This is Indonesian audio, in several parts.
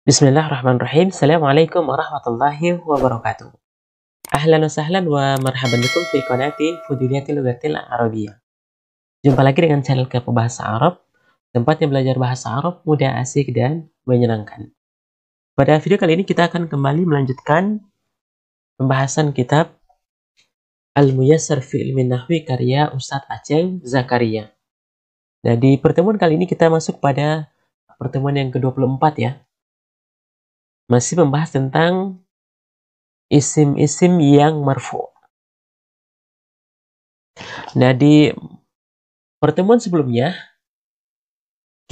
Bismillahirrahmanirrahim. Assalamualaikum warahmatullahi wabarakatuh. Ahlan wa sahlan wa marhaban bikum fi qanati Fuduliyatil Lughatil Arabiyyah. Jumpa lagi dengan channel Kepo Bahasa Arab, tempatnya belajar bahasa Arab mudah, asik, dan menyenangkan. Pada video kali ini kita akan kembali melanjutkan pembahasan kitab Al-Muyassar fi Ilmin Nahwi karya Ustadz Aceng Zakaria. Nah, di pertemuan kali ini kita masuk pada pertemuan yang ke-24 ya. Masih membahas tentang isim-isim yang marfu. Nah, di pertemuan sebelumnya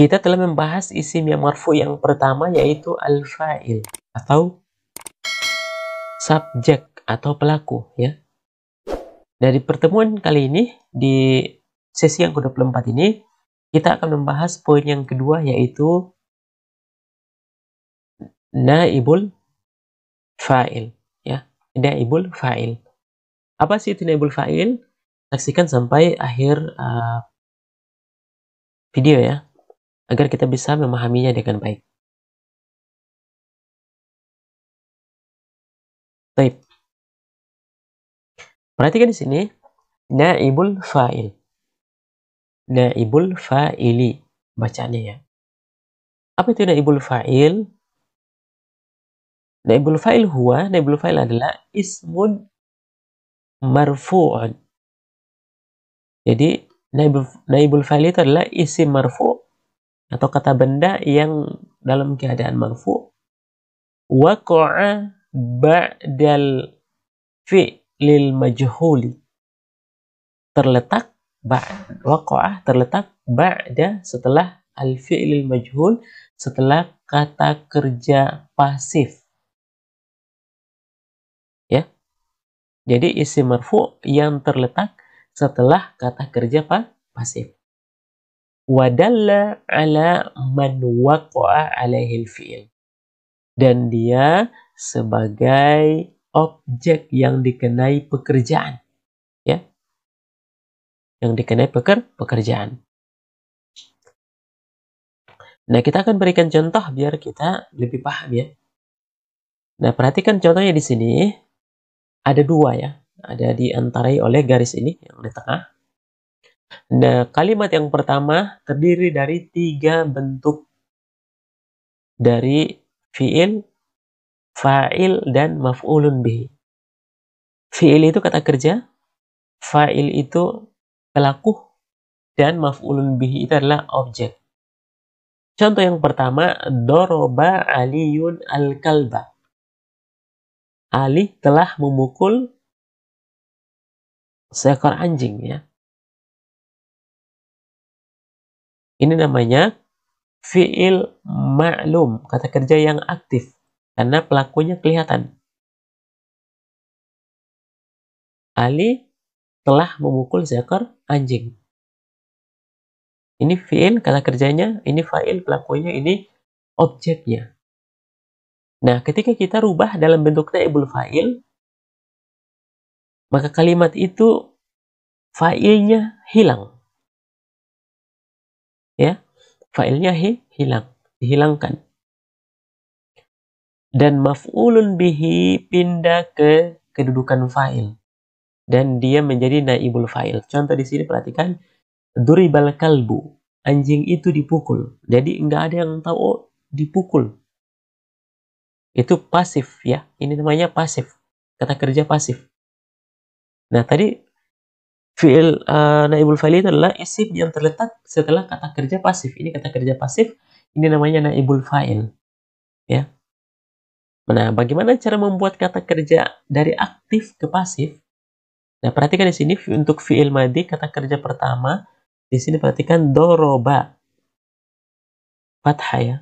kita telah membahas isim yang marfu yang pertama, yaitu al-fa'il atau subjek atau pelaku ya. Dari pertemuan kali ini di sesi yang ke-24 ini kita akan membahas poin yang kedua, yaitu naibul fa'il ya. Naibul fa'il. Apa sih itu naibul fa'il? Saksikan sampai akhir video ya, agar kita bisa memahaminya dengan baik. Baik. Perhatikan di sini naibul fa'il. Naibul fa'ili bacaannya ya. Apa itu naibul fa'il? Naibul fa'il adalah ismun marfu'un. Jadi naibul fa'il itu adalah isim marfu' atau kata benda yang dalam keadaan marfu' waqa'a ba'dal fi'lil majhuli. Terletak ba'da setelah al-fi'lil majhul, setelah kata kerja pasif. Ya. Jadi isim marfu yang terletak setelah kata kerja pasif. Wadalla ala man waqa'a alaihi al-fi'il. Dan dia sebagai objek yang dikenai pekerjaan. Ya. Yang dikenai pekerjaan. Nah, kita akan berikan contoh biar kita lebih paham ya. Nah, perhatikan contohnya di sini. Ada dua ya. Ada diantarai oleh garis ini yang di tengah. Nah, kalimat yang pertama terdiri dari 3 bentuk dari fi'il, fa'il, dan maf'ulun bihi. Fi'il itu kata kerja, fa'il itu pelaku, dan maf'ulun bihi itu adalah objek. Contoh yang pertama, doroba aliyun al-kalba. Ali telah memukul seekor anjing ya. Ini namanya fi'il ma'lum, kata kerja yang aktif, karena pelakunya kelihatan. Ali telah memukul seekor anjing. Ini fi'il, kata kerjanya, ini fa'il, pelakunya, ini objeknya. Nah, ketika kita rubah dalam bentuk naibul fa'il, maka kalimat itu fa'ilnya hilang. Ya, fa'ilnya hilang, dihilangkan. Dan maf'ulun bihi pindah ke kedudukan fa'il. Dan dia menjadi naibul fa'il. Contoh di sini perhatikan, duribal kalbu, anjing itu dipukul. Jadi nggak ada yang tahu, oh, dipukul. Itu pasif ya. Ini namanya pasif. Kata kerja pasif. Nah, tadi fi'il naibul fa'il itu adalah isim yang terletak setelah kata kerja pasif. Ini kata kerja pasif, ini namanya naibul fa'il. Ya. Nah, bagaimana cara membuat kata kerja dari aktif ke pasif? Nah, perhatikan di sini untuk fi'il madhi, kata kerja pertama, di sini perhatikan doroba. Fathah ya.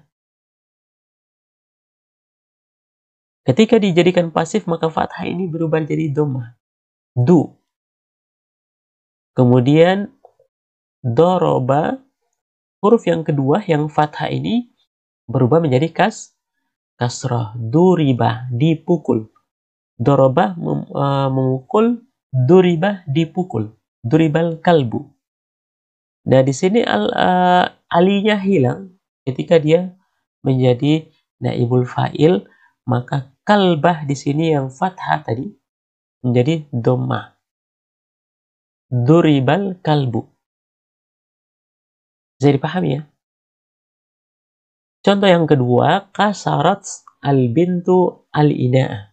Ketika dijadikan pasif, maka fathah ini berubah jadi dhammah. Du. Kemudian doroba, huruf yang kedua yang fathah ini berubah menjadi kasrah. Duriba, dipukul. Doroba memukul, duriba dipukul. Duribal kalbu. Nah, di sini alinya hilang ketika dia menjadi naibul fa'il, maka kalbah di sini yang fathah tadi menjadi dhammah. Duribal kalbu. Bisa dipahami ya? Contoh yang kedua, kasarat al-bintu al-ina'a.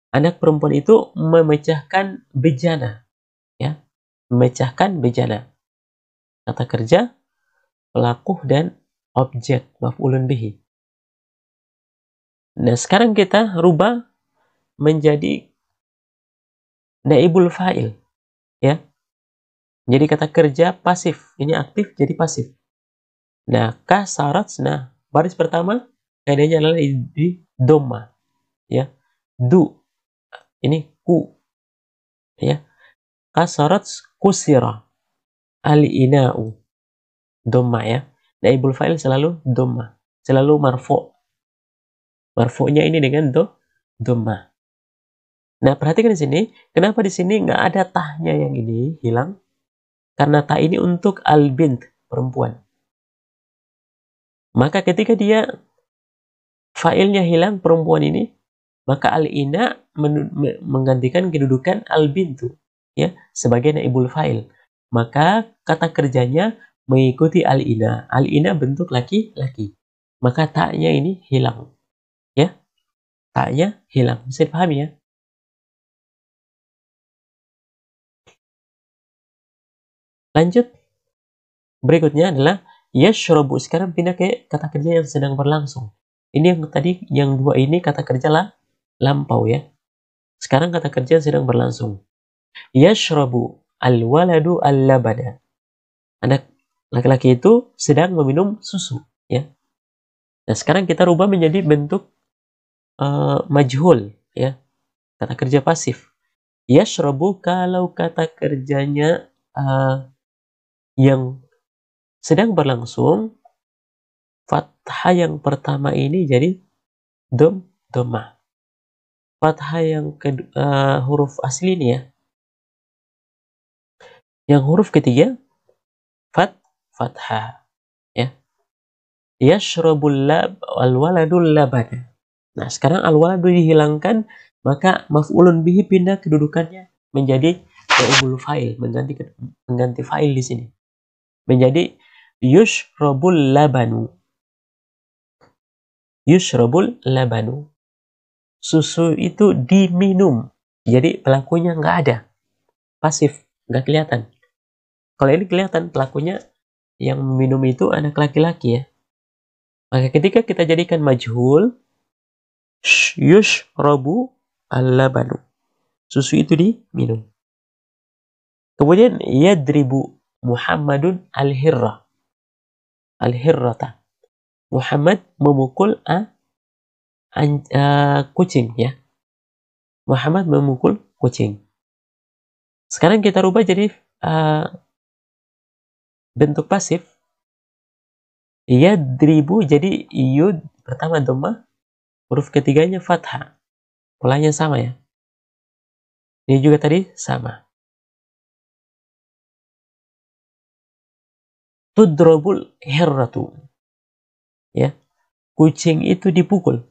Anak perempuan itu memecahkan bejana, ya, memecahkan bejana. Kata kerja, pelaku dan objek, maf'ulun bihi. Nah, sekarang kita rubah menjadi naibul fa'il, ya. Jadi kata kerja pasif, ini aktif jadi pasif. Nah, kasarat, nah, baris pertama kaidahnya adalah di doma, ya. Du, ini ku, ya. Kasarat kusira al-ina'u, doma, ya. Naibul fa'il selalu doma, selalu marfu'. Marfu'nya ini dengan doma. Nah, perhatikan di sini, kenapa di sini nggak ada tahnya yang ini hilang? Karena tah ini untuk al-bint, perempuan. Maka ketika dia fa'ilnya hilang, perempuan ini, maka al-ina menggantikan kedudukan al-bintu, ya, sebagai naibul fa'il. Maka kata kerjanya mengikuti al-ina. Al-ina bentuk laki-laki. Maka taknya ini hilang, ya. Taknya hilang. Bisa dipahami ya? Lanjut. Berikutnya adalah yashrabu. Sekarang pindah ke kata kerja yang sedang berlangsung. Ini yang tadi, yang dua ini kata kerja lah lampau, ya. Sekarang kata kerja sedang berlangsung. Yashrabu al-waladu al-labana. Anak laki-laki itu sedang meminum susu, ya. Nah, sekarang kita rubah menjadi bentuk majhul, ya. Kata kerja pasif. Yashrabu, kalau kata kerjanya yang sedang berlangsung, fathah yang pertama ini jadi dhammah. Fathah yang kedua, huruf asli ini, ya. Yang huruf ketiga fathah, ya. Yashrabul al-waladul labana. Nah, sekarang al-waladu dihilangkan, maka maf'ulun bihi pindah kedudukannya menjadi naibul fa'il, mengganti fa'il di sini. Menjadi yushrabul labanu. Yushrabul labanu. Susu itu diminum. Jadi pelakunya nggak ada. Pasif, nggak kelihatan. Kalau ini kelihatan, pelakunya yang minum itu anak laki-laki, ya. Maka ketika kita jadikan majhul, yushrabu al-labanu. Susu itu diminum. Kemudian yadribu Muhammadun al-hirra. Al-hirrata. Muhammad memukul kucing, ya. Muhammad memukul kucing. Sekarang kita rubah jadi bentuk pasif. Yadribu jadi yud pertama dhammah, huruf ketiganya fathah. Polanya sama, ya. Ini juga tadi sama. Tudrabul hirratu, ya. Kucing itu dipukul.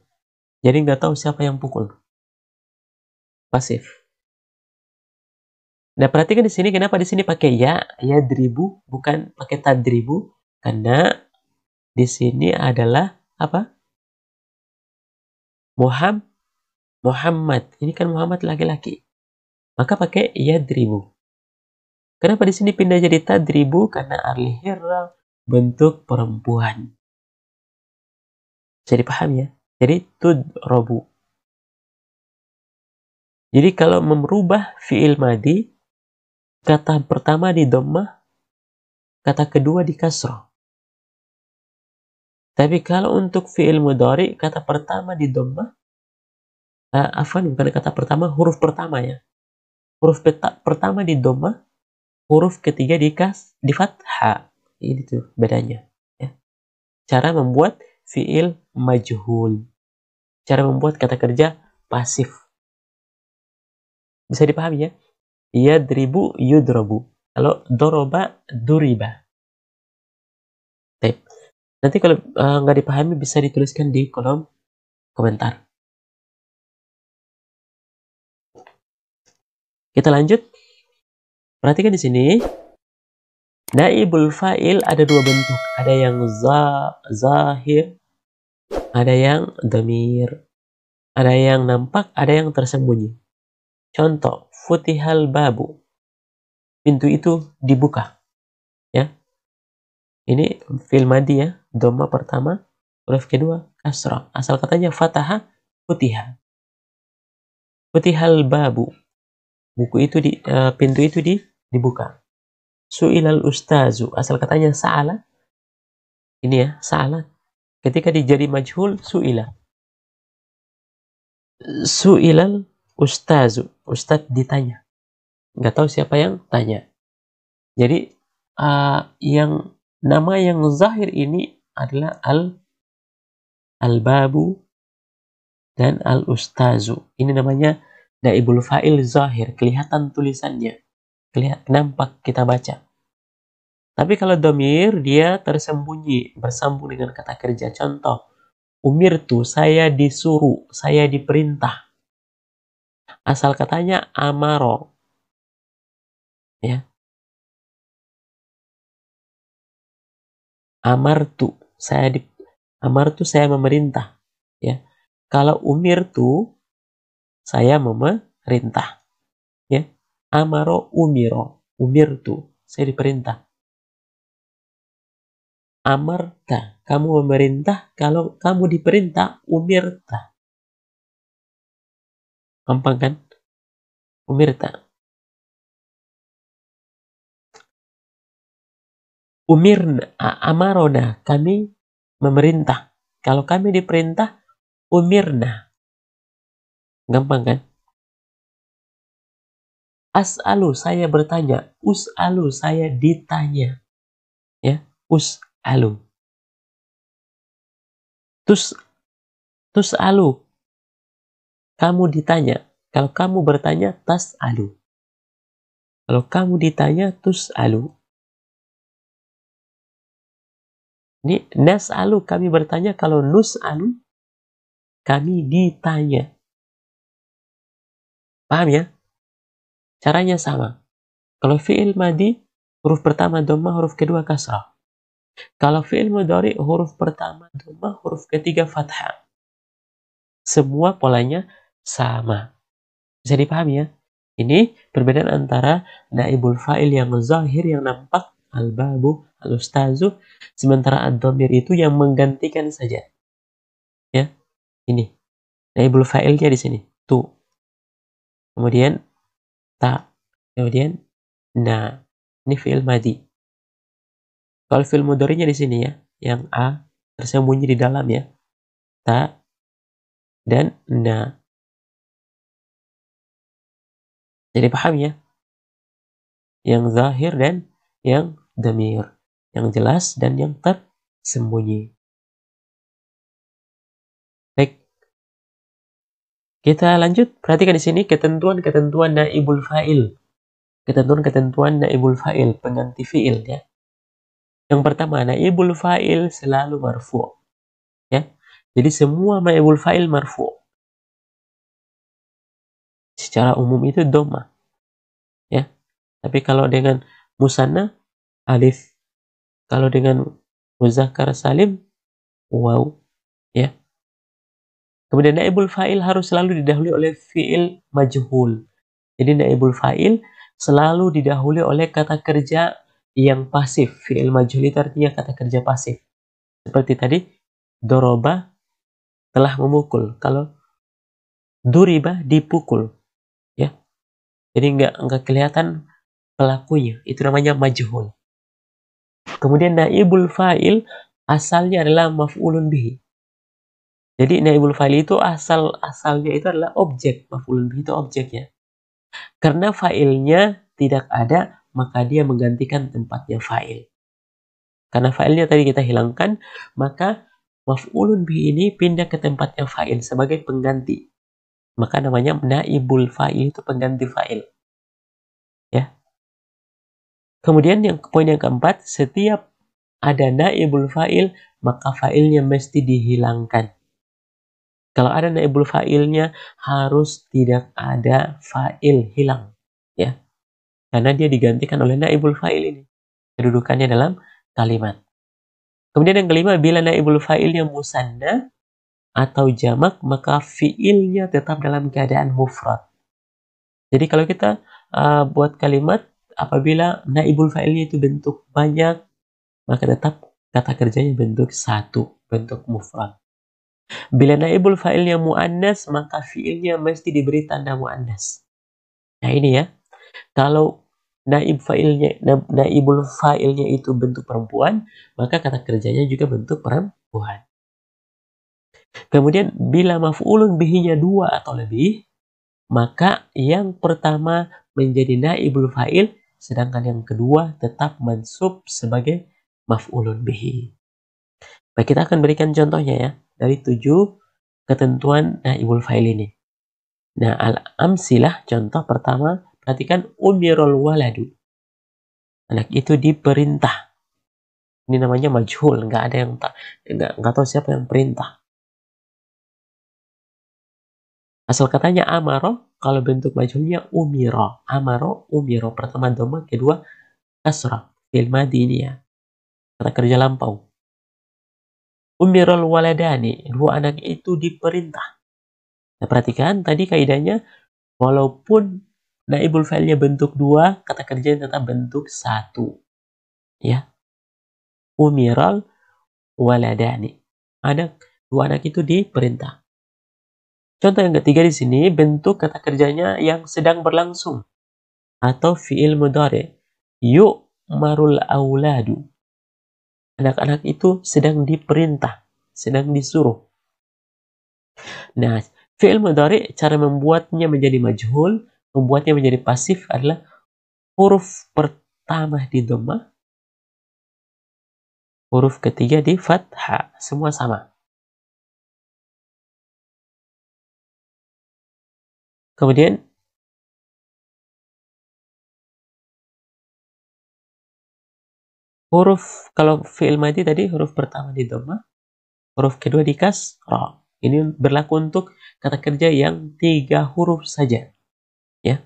Jadi nggak tahu siapa yang pukul. Pasif. Nah, perhatikan di sini, kenapa di sini pakai ya dribu, bukan pakai tadribu? Karena di sini adalah apa? Muhammad. Ini kan Muhammad laki-laki. Maka pakai yadribu. Kenapa di sini pindah jadi tadribu? Karena al-hirra bentuk perempuan. Jadi paham, ya? Jadi tudrabu. Jadi kalau merubah fi'il madi, kata pertama di dhammah, kata kedua di kasrah. Tapi kalau untuk fi'il mudhari, kata pertama di dhammah, bukan kata pertama, huruf pertama, ya. Huruf pertama di dhammah, huruf ketiga di fathah. Ini tuh bedanya, ya. Cara membuat fi'il majhul. Cara membuat kata kerja pasif. Bisa dipahami, ya? Yadribu yudrabu. Kalau doroba duriba. Baik. Nanti kalau nggak dipahami bisa dituliskan di kolom komentar. Kita lanjut. Perhatikan di sini. Naibul fa'il ada dua bentuk. Ada yang zahir, ada yang dhamir. Ada yang nampak, ada yang tersembunyi. Contoh, futihal babu. Pintu itu dibuka. Ya. Ini fi'il madhi ya. Dhamma pertama, huruf kedua kasrah. Asal katanya fataha, futiha. Futihal babu. Pintu itu dibuka. Su'ilal ustazu. Asal katanya sa'ala. Ini ya, sa'ala. Ketika dijadi majhul, su'ila. Su'ilal ustazu. Ustaz ditanya. Nggak tahu siapa yang tanya. Jadi yang nama yang zahir ini adalah al-babu dan al-ustazu. Ini namanya naibul fa'il zahir. Kelihatan tulisannya. Nampak kita baca. Tapi kalau dhamir dia tersembunyi bersambung dengan kata kerja. Contoh, umirtu, saya disuruh, saya diperintah. Asal katanya amaro. Ya. Amartu, saya memerintah. Ya. Kalau umirtu, saya memerintah. Ya. Amaro umiro, umirtu, saya diperintah. Amarta, kamu memerintah. Kalau kamu diperintah, umirta. Gampang kan? Umirta. Umirna, amarona, kami memerintah. Kalau kami diperintah, umirna. Gampang kan? As'alu, saya bertanya. Us'alu, saya ditanya. Ya, us'alu. Tus'alu, kamu ditanya. Kalau kamu bertanya, tas'alu. Kalau kamu ditanya, tus'alu. Ini nas'alu, kami bertanya. Kalau nus'alu, kami ditanya. Paham ya? Caranya sama. Kalau fi'il madhi, huruf pertama dhamma, huruf kedua kasrah. Kalau fi'il mudhari, huruf pertama dhamma, huruf ketiga fathah. Semua polanya sama. Bisa dipahami ya? Ini perbedaan antara naibul fa'il yang zahir, yang nampak, al-babu, al-ustazu, sementara ad-dhamir itu yang menggantikan saja. Ya, ini naibul fa'ilnya di sini, tu. Kemudian ta, kemudian na. Ini fi'il madhi. Kalau fi'il mudhari'nya di sini ya, yang a tersembunyi di dalam ya, ta dan na. Jadi paham ya? Yang zahir dan yang dhamir, yang jelas dan yang tersembunyi. Baik, kita lanjut. Perhatikan di sini ketentuan-ketentuan naibul fa'il. Ketentuan-ketentuan naibul fa'il, pengganti fi'il ya. Yang pertama, naibul fa'il selalu marfu'. Ya. Jadi semua naibul fa'il marfu'. Secara umum itu dhamma. Ya. Tapi kalau dengan musanna, alif. Kalau dengan muzakkar salim, waw. Ya. Kemudian naibul fa'il harus selalu didahului oleh fi'il majhul. Jadi naibul fa'il selalu didahului oleh kata kerja yang pasif. Fi'il majhul itu artinya kata kerja pasif. Seperti tadi, doroba telah memukul. Kalau duriba dipukul. Ya. Jadi nggak kelihatan pelakunya. Itu namanya majhul. Kemudian naibul fa'il asalnya adalah maf'ulun bihi. Jadi naibul fa'il itu asalnya itu adalah objek. Maf'ulun bihi itu objeknya. Karena fa'ilnya tidak ada, maka dia menggantikan tempatnya fa'il. Karena fa'ilnya tadi kita hilangkan, maka maf'ulun bihi ini pindah ke tempatnya fa'il sebagai pengganti. Maka namanya naibul fa'il, itu pengganti fa'il. Ya. Kemudian poin yang keempat, setiap ada naibul fa'il, maka fa'ilnya mesti dihilangkan. Kalau ada naibul fa'ilnya harus tidak ada fa'il hilang, ya. Karena dia digantikan oleh naibul fa'il ini. Kedudukannya dalam kalimat. Kemudian yang kelima, bila naibul fa'ilnya musanna atau jamak, maka fi'ilnya tetap dalam keadaan mufrad. Jadi kalau kita buat kalimat, apabila naibul fa'ilnya itu bentuk banyak, maka tetap kata kerjanya bentuk satu, bentuk mufrad. Bila naibul fa'ilnya mu'annas, maka fi'ilnya mesti diberi tanda mu'annas. Nah ini ya, kalau naibul fa'ilnya itu bentuk perempuan, maka kata kerjanya juga bentuk perempuan. Kemudian bila maf'ulun bihinya 2 atau lebih, maka yang pertama menjadi naibul fa'il, sedangkan yang kedua tetap mansub sebagai maf'ulun bihi. Baik, kita akan berikan contohnya ya, dari 7 ketentuan naibul fa'il ini. Nah, al-amsilah, contoh pertama, perhatikan umirul waladu. Anak itu diperintah. Ini namanya majhul, nggak ada yang nggak tahu siapa yang perintah. Asal katanya amaro, kalau bentuk majhulnya umiro. Amaro, umiro. Pertama dhamma, kedua kasrah. Fi'il madhi ini ya. Kata kerja lampau. Umirul waladani, dua anak itu diperintah. Nah, perhatikan tadi kaidahnya, walaupun naibul fa'ilnya bentuk 2, kata kerjanya tetap bentuk 1. Ya. Umiral waladani. Dua anak itu diperintah. Contoh yang ketiga di sini, bentuk kata kerjanya yang sedang berlangsung atau fi'il mudhari. Yu'marul auladu. Anak-anak itu sedang diperintah, sedang disuruh. Nah, fi'il mudhari cara membuatnya menjadi majhul, membuatnya menjadi pasif adalah huruf pertama di dhammah, huruf ketiga di fathah, semua sama. Kemudian huruf, kalau fi'il madhi tadi huruf pertama di dhammah, huruf kedua di kasrah. Ini berlaku untuk kata kerja yang 3 huruf saja. Ya,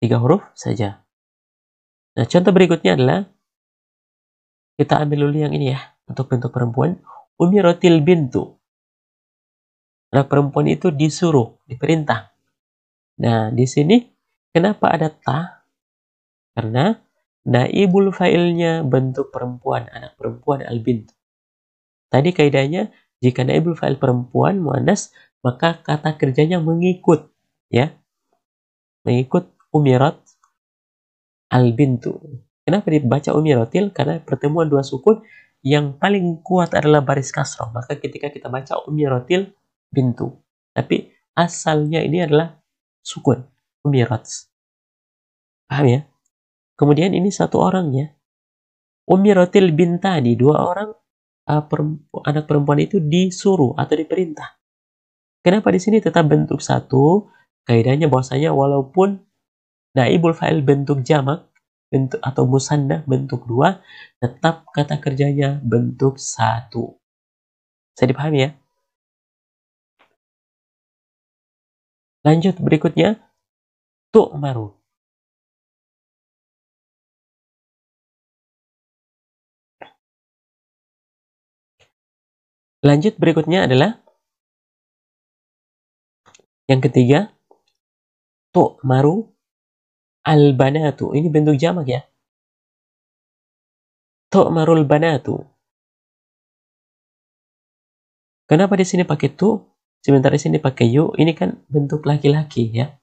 3 huruf saja. Nah, contoh berikutnya adalah, kita ambil dulu yang ini ya, untuk bentuk perempuan. Umiratil bintu. Anak perempuan itu disuruh, diperintah. Nah, di sini kenapa ada ta? Karena naibul fa'ilnya bentuk perempuan, anak perempuan al-bint. Tadi kaidahnya, jika naibul fa'il perempuan muannas, maka kata kerjanya mengikut, ya. Mengikut umirat al-bintu. Kenapa dibaca umiratil? Karena pertemuan dua sukun yang paling kuat adalah baris kasroh. Maka ketika kita baca umiratil bintu. Tapi asalnya ini adalah sukun, umirat. Paham ya? Kemudian ini satu orangnya. Umiratil bintani, 2 orang anak perempuan itu disuruh atau diperintah. Kenapa di sini tetap bentuk 1? Kaidahnya bahwasanya walaupun naibul fa'il bentuk jamak, bentuk atau musanna bentuk 2, tetap kata kerjanya bentuk 1. Bisa dipahami ya? Lanjut berikutnya, tu'maru. Lanjut berikutnya adalah yang ketiga, tu'maru al-banatu. Ini bentuk jamak ya. Tu'marul banatu. Kenapa di sini pakai tu? Sementara di sini pakai yu. Ini kan bentuk laki-laki ya.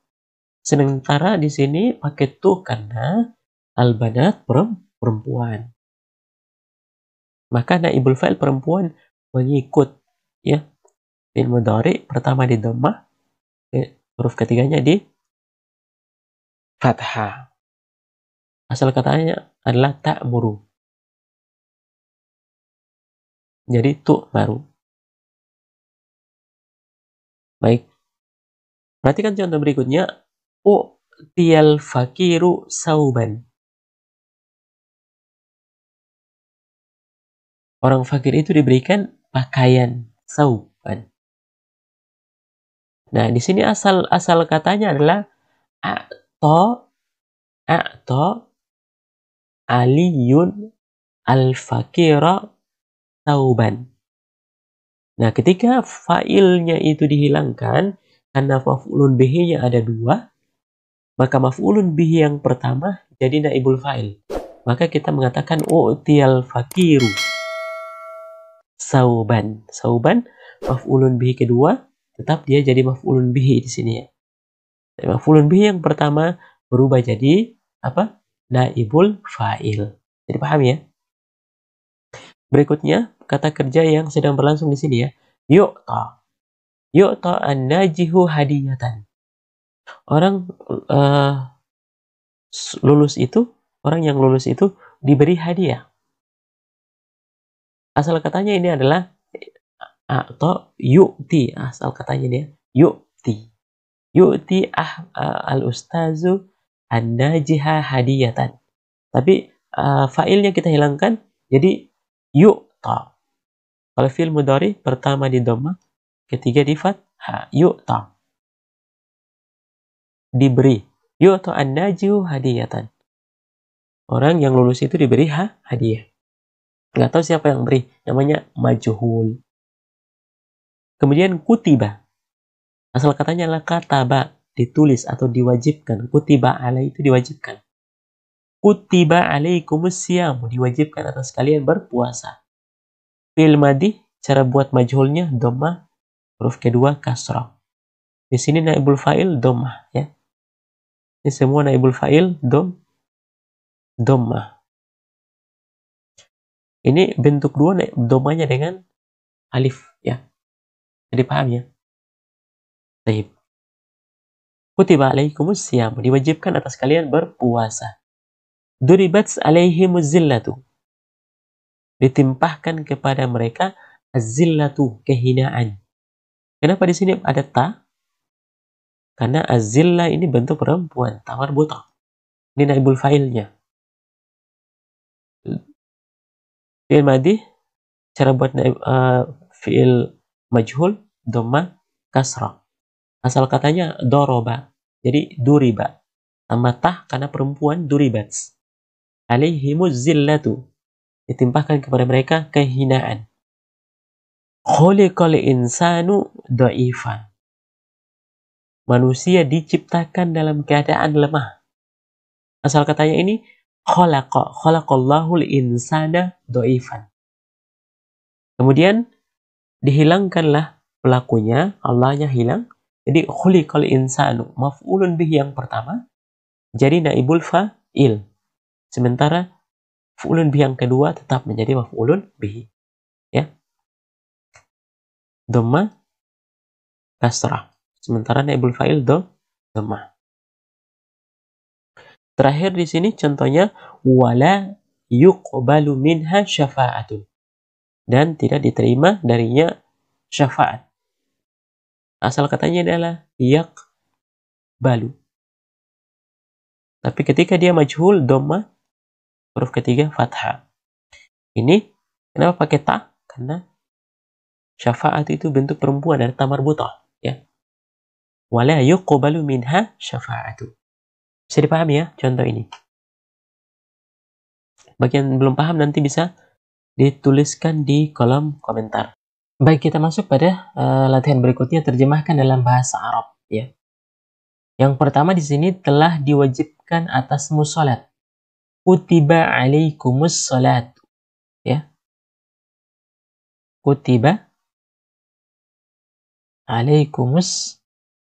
Sementara di sini pakai tu karena al-banat perempuan. Maka naibul fa'il perempuan mengikut ya. Fi'il mudhari pertama di dhammah, huruf ketiganya di fathah. Asal katanya adalah ta'muru. Jadi tu baru. Baik. Perhatikan contoh berikutnya. U'tiyal fakiru sauban. Orang fakir itu diberikan pakaian sauban. Nah, di sini asal katanya adalah a'ta aliyun al-fakira tauban. Nah, ketika fa'ilnya itu dihilangkan karena maf'ulun bihi-nya ada dua, maka maf'ulun bihi yang pertama jadi naibul fa'il. Maka kita mengatakan u'tiyal fakiru sauban. Sauban maf'ulun bihi kedua, tetap dia jadi maf'ulun bihi di sini ya. Maf'ulun bihi yang pertama berubah jadi apa? Naibul fa'il. Jadi paham ya? Berikutnya kata kerja yang sedang berlangsung di sini ya. Yu'ta. Yu'ta an-najihu hadiyatan. Orang orang yang lulus itu diberi hadiah. Asal katanya ini adalah atau yu'ti. Asal katanya ini yu'ti. Yu'ti al-ustazu an-najiha hadiyatan. Tapi fa'ilnya kita hilangkan jadi yu'ta. Kalau fi'il mudhari pertama di dhamma, ketiga di fathah, yu'ta. Diberi. Yu'ta an-najihu hadiyatan. Orang yang lulus itu diberi hadiah. Nggak tahu siapa yang beri. Namanya majhul. Kemudian kutiba. Asal katanya adalah kataba. Ditulis atau diwajibkan. Kutiba alai itu diwajibkan. Kutiba alaikumus siyamu. Diwajibkan atas kalian berpuasa. Fi'il madhi, cara buat majhulnya dhammah, huruf kedua kasrah. Di sini naibul fa'il dhammah ya. Ini semua naibul fa'il dhammah. Ini bentuk dua dhammahnya dengan alif ya. Jadi paham ya? Baik. Kutiba alaikumus siyam, diwajibkan atas kalian berpuasa. Duribat alaihimuz zillatu. Ditimpahkan kepada mereka az-zillatu, kehinaan. Kenapa di sini ada ta? Karena az-zillah ini bentuk perempuan, tawar buta. Ini naibul fa'ilnya. Fi'il madhi, cara buat fi'il majhul, dhamma, kasrah. Asal katanya doroba, jadi duriba. Tambah tah karena perempuan duribat. Alaihimuz zillatu. Ditimpahkan kepada mereka kehinaan. Khuliqal insanu dha'ifan. Manusia diciptakan dalam keadaan lemah. Asal katanya ini khalaqallahul insana dha'ifan. Kemudian dihilangkanlah pelakunya, Allahnya hilang. Jadi khuliqal insanu, maf'ulun bihi yang pertama jadi naibul fa'il. Sementara maf'ulun bihi yang kedua tetap menjadi maf'ulun bihi. Ya. Dhamma kasrah. Sementara naibul fa'il dhammah. Terakhir di sini contohnya wala yuqbalu minha syafa'atun. Dan tidak diterima darinya syafaat. Asal katanya adalah yaqbalu. Tapi ketika dia majhul dhammah, huruf ketiga fathah. Ini kenapa pakai ta? Karena syafaat itu bentuk perempuan dari tamar buta, ya. Wala yuqbalu minha syafa'atu. Bisa dipahami ya contoh ini. Bagi yang belum paham nanti bisa dituliskan di kolom komentar. Baik, kita masuk pada latihan berikutnya, terjemahkan dalam bahasa Arab ya. Yang pertama di sini telah diwajibkan atasmu salat. Kutiba alaikumus salat. Ya. Kutiba alaikumus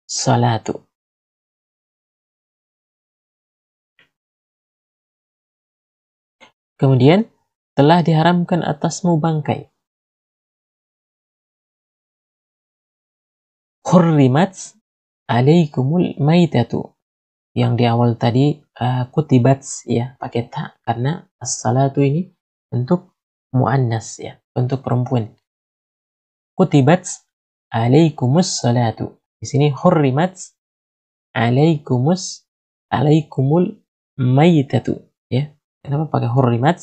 salatu. Kemudian telah diharamkan atasmu bangkai. Hurrimat alaikumul maitatu. Yang di awal tadi kutibat ya pakai ta karena as-salatu ini bentuk muannas ya, bentuk perempuan. Kutibat alaikumus salatu. Di sini hurrimat alaikumul maitatu ya. Kenapa pakai hurrimat?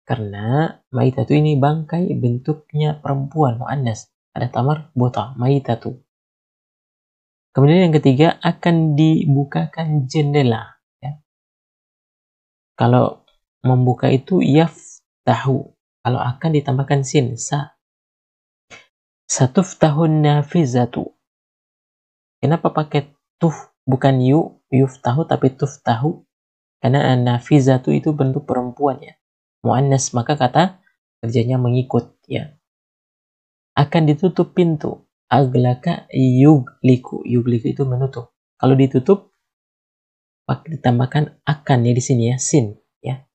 Karena maitatu ini bangkai bentuknya perempuan muannas. Ada tamar buta maitatu. Kemudian yang ketiga, akan dibukakan jendela. Ya. Kalau membuka itu yaftahu. Kalau akan ditambahkan sin, sa. Satuftahun nafizatu. Kenapa pakai tuh bukan yuftahu tapi tuftahu? Karena nafizatu itu bentuk perempuan ya. Muannas, maka kata kerjanya mengikut ya. Akan ditutup pintu. Aglaka yugliku. Yugliku itu menutup. Kalau ditutup, ditambahkan akan ya di sini ya, sin ya.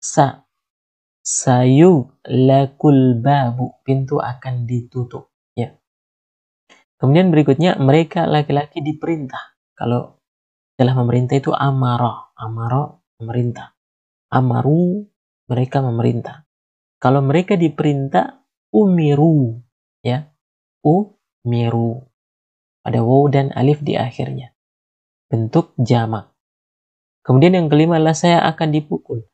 Sayuglakul babu. Pintu akan ditutup ya. Kemudian berikutnya, mereka laki-laki diperintah. Kalau telah memerintah itu amara. Amara memerintah. Amaru, mereka memerintah. Kalau mereka diperintah, umiru ya. Umiru. Ada waw dan alif di akhirnya. Bentuk jamak. Kemudian yang kelima adalah saya akan dipukul.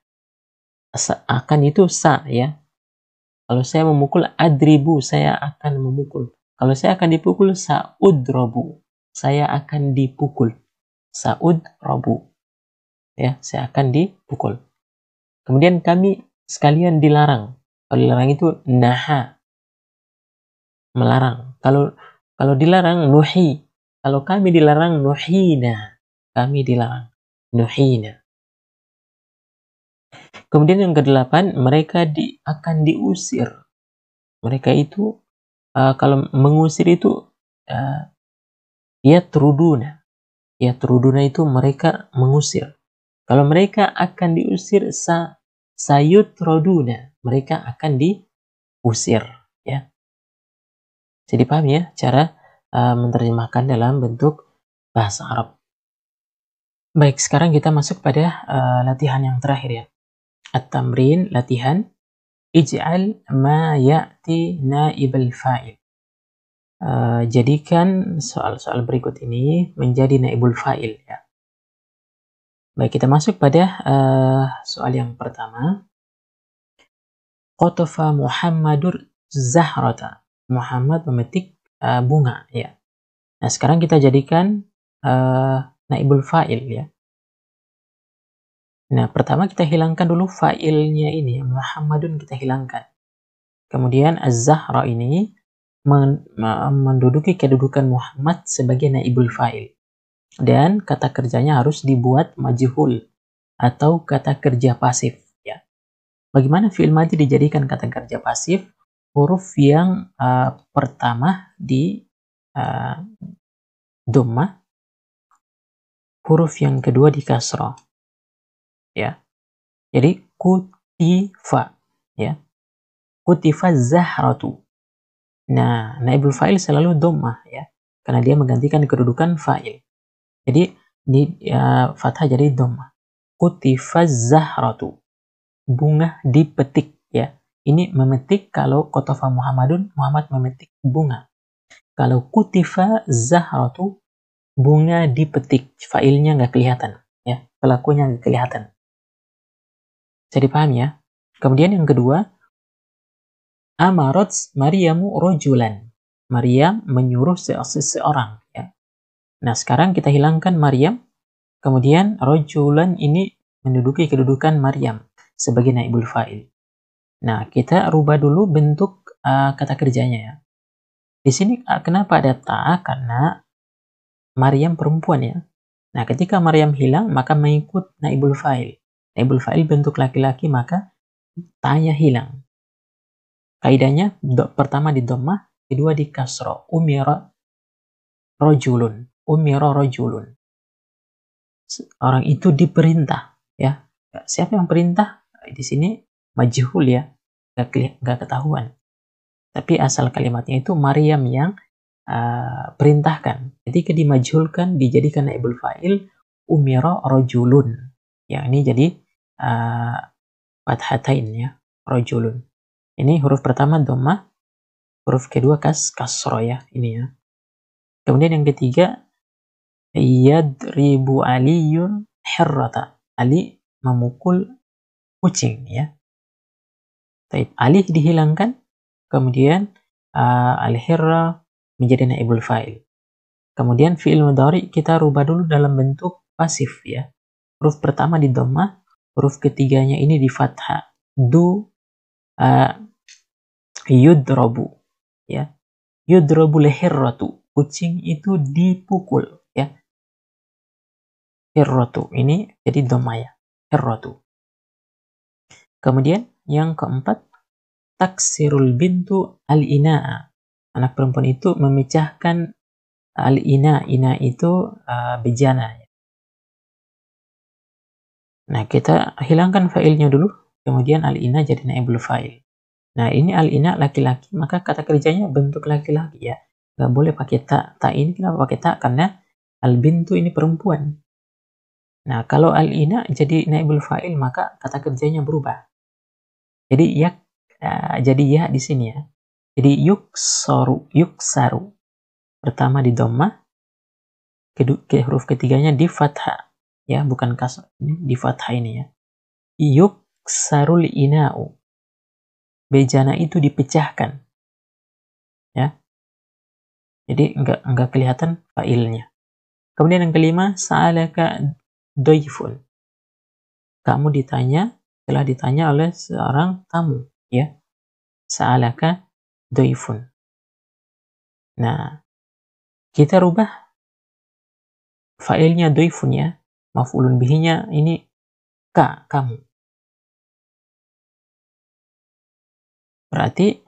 Akan itu sa ya. Kalau saya memukul, adribu, saya akan memukul. Kalau saya akan dipukul, sa'udrobu. Saya akan dipukul. Sa'udrobu. Ya, saya akan dipukul. Kemudian kami sekalian dilarang. Kalau dilarang itu naha. Melarang. Kalau dilarang nuhi. Kalau kami dilarang nuhina. Kami dilarang nuhina. Kemudian yang kedelapan, mereka akan diusir. Mereka itu kalau mengusir itu yatruduna. Yatruduna itu mereka mengusir. Kalau mereka akan diusir sayutroduna. Mereka akan diusir ya. Jadi paham ya cara menerjemahkan dalam bentuk bahasa Arab. Baik, sekarang kita masuk pada latihan yang terakhir ya. At-tamrin, latihan. Ij'al ma ya'ti naibal fa'il. Jadikan soal-soal berikut ini menjadi naibul fa'il ya. Baik, kita masuk pada soal yang pertama. Qatafa Muhammadur Zahrata. Muhammad memetik bunga ya. Nah, sekarang kita jadikan naibul fa'il ya. Nah, pertama kita hilangkan dulu fa'ilnya ini, Muhammadun kita hilangkan. Kemudian Az-Zahra ini menduduki kedudukan Muhammad sebagai naibul fa'il. Dan kata kerjanya harus dibuat majhul atau kata kerja pasif ya. Bagaimana fi'il madhi dijadikan kata kerja pasif? Huruf yang pertama di dhammah, huruf yang kedua di kasrah. Ya. Jadi kutifa ya. Kutifa zahratu. Nah, naibul fa'il selalu dhammah ya. Karena dia menggantikan kedudukan fa'il. Jadi di fathah jadi dhammah. Kutifa zahratu. Bunga dipetik ya. Ini memetik kalau qatafa Muhammadun, Muhammad memetik bunga. Kalau kutifa zahratu, bunga dipetik, fa'ilnya nggak kelihatan ya. Pelakunya nggak kelihatan. Jadi paham ya? Kemudian yang kedua, amarat Maryamu rojulan. Maryam menyuruh seseorang ya. Nah, sekarang kita hilangkan Maryam, kemudian rojulan ini menduduki kedudukan Maryam sebagai naibul fa'il. Nah, kita rubah dulu bentuk kata kerjanya ya. Di sini kenapa ada ta? Karena Maryam perempuan ya. Nah, ketika Maryam hilang, maka mengikut naibul fa'il. Naibul fa'il bentuk laki-laki, maka ta-nya hilang. Kaidahnya pertama di dhammah, kedua di kasra. Umira rajulun. Umira rajulun. Orang itu diperintah ya. Siapa yang perintah? Di sini majhul ya. Gak ketahuan. Tapi asal kalimatnya itu Maryam yang perintahkan. Ketika dimajhulkan dijadikan naibul fa'il umira rajulun. Ya, ini jadi fathatain ya, rajulun. Ini huruf pertama dhammah, huruf kedua kasra ya, ini ya. Kemudian yang ketiga, yadribu aliyun hirrata. Ali memukul kucing ya. Taib, alih dihilangkan, kemudian al-hirra menjadi naibul fa'il. Kemudian fi'il mudhari kita rubah dulu dalam bentuk pasif ya. Huruf pertama di dhammah, huruf ketiganya ini di fathah. Yudrabu ya. Yudrabu lehirratu. Kucing itu dipukul ya. Hirratu ini jadi dhammah ya. Hirratu. Kemudian yang keempat, taksirul bintu al-ina'a. Anak perempuan itu memecahkan al-ina. Ina itu bejana. Nah, kita hilangkan fa'ilnya dulu, kemudian al-ina jadi naibul fa'il. Nah, ini al-ina laki-laki, maka kata kerjanya bentuk laki-laki ya. Nggak boleh pakai ta. Ta ini kenapa pakai ta? Karena al-bintu ini perempuan. Nah, kalau al-ina jadi naibul fa'il, maka kata kerjanya berubah. Jadi ya di sini ya. Jadi yuksaru. Pertama di dhammah, huruf ketiganya di fathah. Ya, bukan kasr, ini di fathah ini ya. Yuksarul ina'u. Bejana itu dipecahkan. Ya. Jadi enggak kelihatan fa'ilnya. Kemudian yang kelima, sa'alaka doifun. Kamu telah ditanya oleh seorang tamu, ya. Sa'alaka doifun. Nah, kita rubah fa'ilnya doifun ya. Maf'ulun bihinya ini kamu. Berarti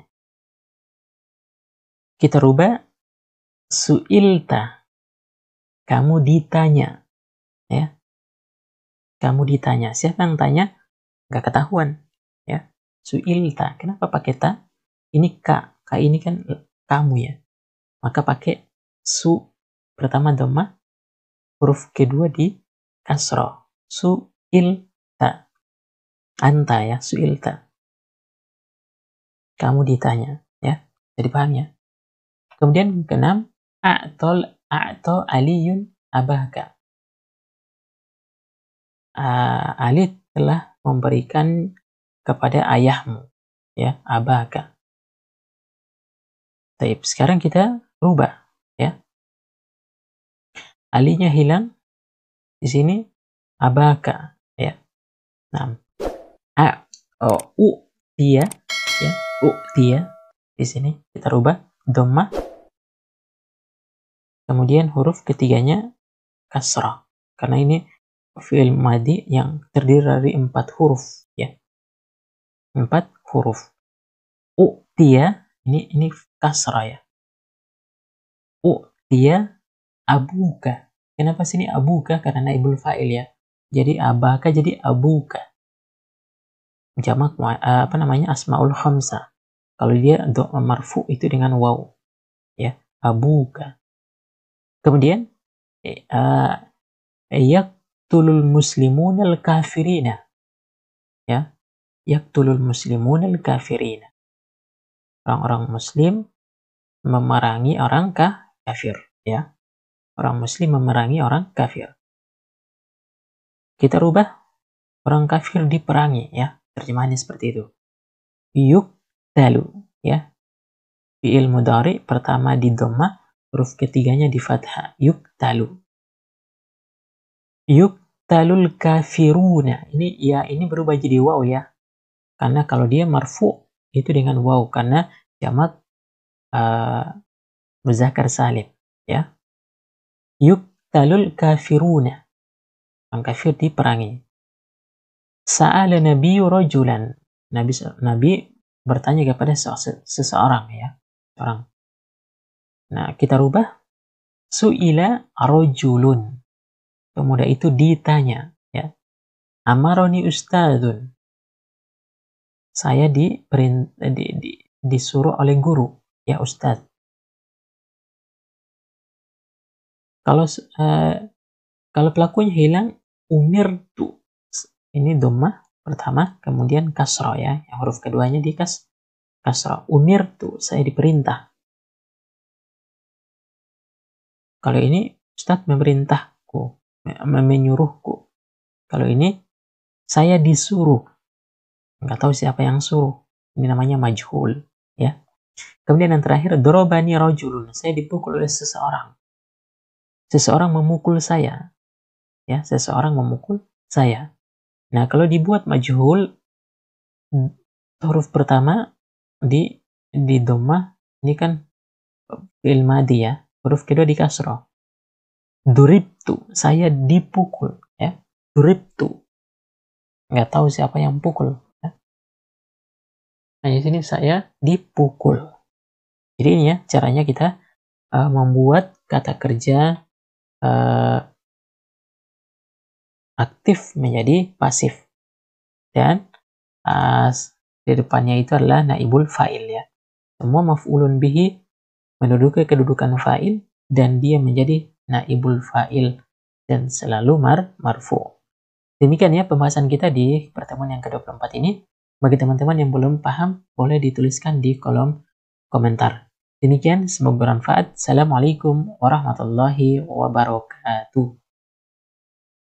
kita rubah su'ilta. Kamu ditanya. Ya. Kamu ditanya. Siapa yang tanya? Nggak ketahuan. Ya. Su'ilta. Kenapa pakai ta? Ini ka. Ka ini kan kamu ya. Maka pakai su. Pertama dhammah. Huruf kedua di kasroh. Su'ilta. Anta ya. Su'ilta. Kamu ditanya. Ya. Jadi paham ya. Kemudian keenam. A'to aliyun abahka. Ali telah memberikan kepada ayahmu. Ya. Abahka. Baik. Sekarang kita rubah. Ya. Alinya hilang. Di sini abahka. Ya. Nah. Dia. Ya. Dia. Di sini kita rubah dhammah. Kemudian huruf ketiganya kasrah. Karena ini fi'il madhi yang terdiri dari 4 huruf ya. 4 huruf. Dia ini kasrah ya. Dia abuka. Kenapa sini abuka? Karena naibul fa'il ya. Jadi abaka jadi abuka. Jamak asmaul khamsah. Kalau dia marfu itu dengan waw. Ya, abuka. Kemudian yaqtulul muslimuna al-kafirina. Ya. Yaqtulul muslimuna al-kafirina. Orang-orang muslim memerangi orang kafir, ya. Orang muslim memerangi orang kafir. Kita rubah orang kafir diperangi, ya. Terjemahannya seperti itu. Yuqtalu, ya. Fi'il mudhari pertama di dhammah, huruf ketiganya di fathah. Yuqtalu. Yuqtalul kafiruna. Ini berubah jadi waw ya. Karena kalau dia marfu itu dengan waw karena jamak muzakkar salim ya. Yuqtalul kafiruna. Orang kafir diperangi. Sa'ala nabiyyu rajulan. Nabi bertanya kepada seseorang ya. Orang. Nah, kita rubah su'ila rajulun. Pemuda itu ditanya ya. Amaroni ustadzun. Saya disuruh oleh guru ya ustadz. Kalau pelakunya hilang, umirtu. Ini dhammah pertama, kemudian kasrah ya. Yang huruf keduanya di kasrah. Umirtu, saya diperintah. Kalau ini ustadz memerintahku, menyuruhku. Kalau ini saya disuruh. Nggak tahu siapa yang suruh. Ini namanya majhul ya. Kemudian yang terakhir, dorobani rajulun. Saya dipukul oleh seseorang. seseorang memukul saya. Ya, seseorang memukul saya. Nah, kalau dibuat majhul, huruf pertama di dhammah, ini kan fi'il madhi ya. Huruf kedua di kasroh. Duribtu, saya dipukul, ya. Duribtu. Nggak tahu siapa yang pukul, ya. Nah, di sini saya dipukul. Jadi ini ya caranya kita membuat kata kerja aktif menjadi pasif, dan di depannya itu adalah naibul fa'il ya. Semua maf'ulun bihi menduduki kedudukan fa'il dan dia menjadi naibul fa'il dan selalu marfu. Demikian ya pembahasan kita di pertemuan yang ke-24 ini. Bagi teman-teman yang belum paham, boleh dituliskan di kolom komentar. Demikian, semoga bermanfaat. Assalamualaikum warahmatullahi wabarakatuh.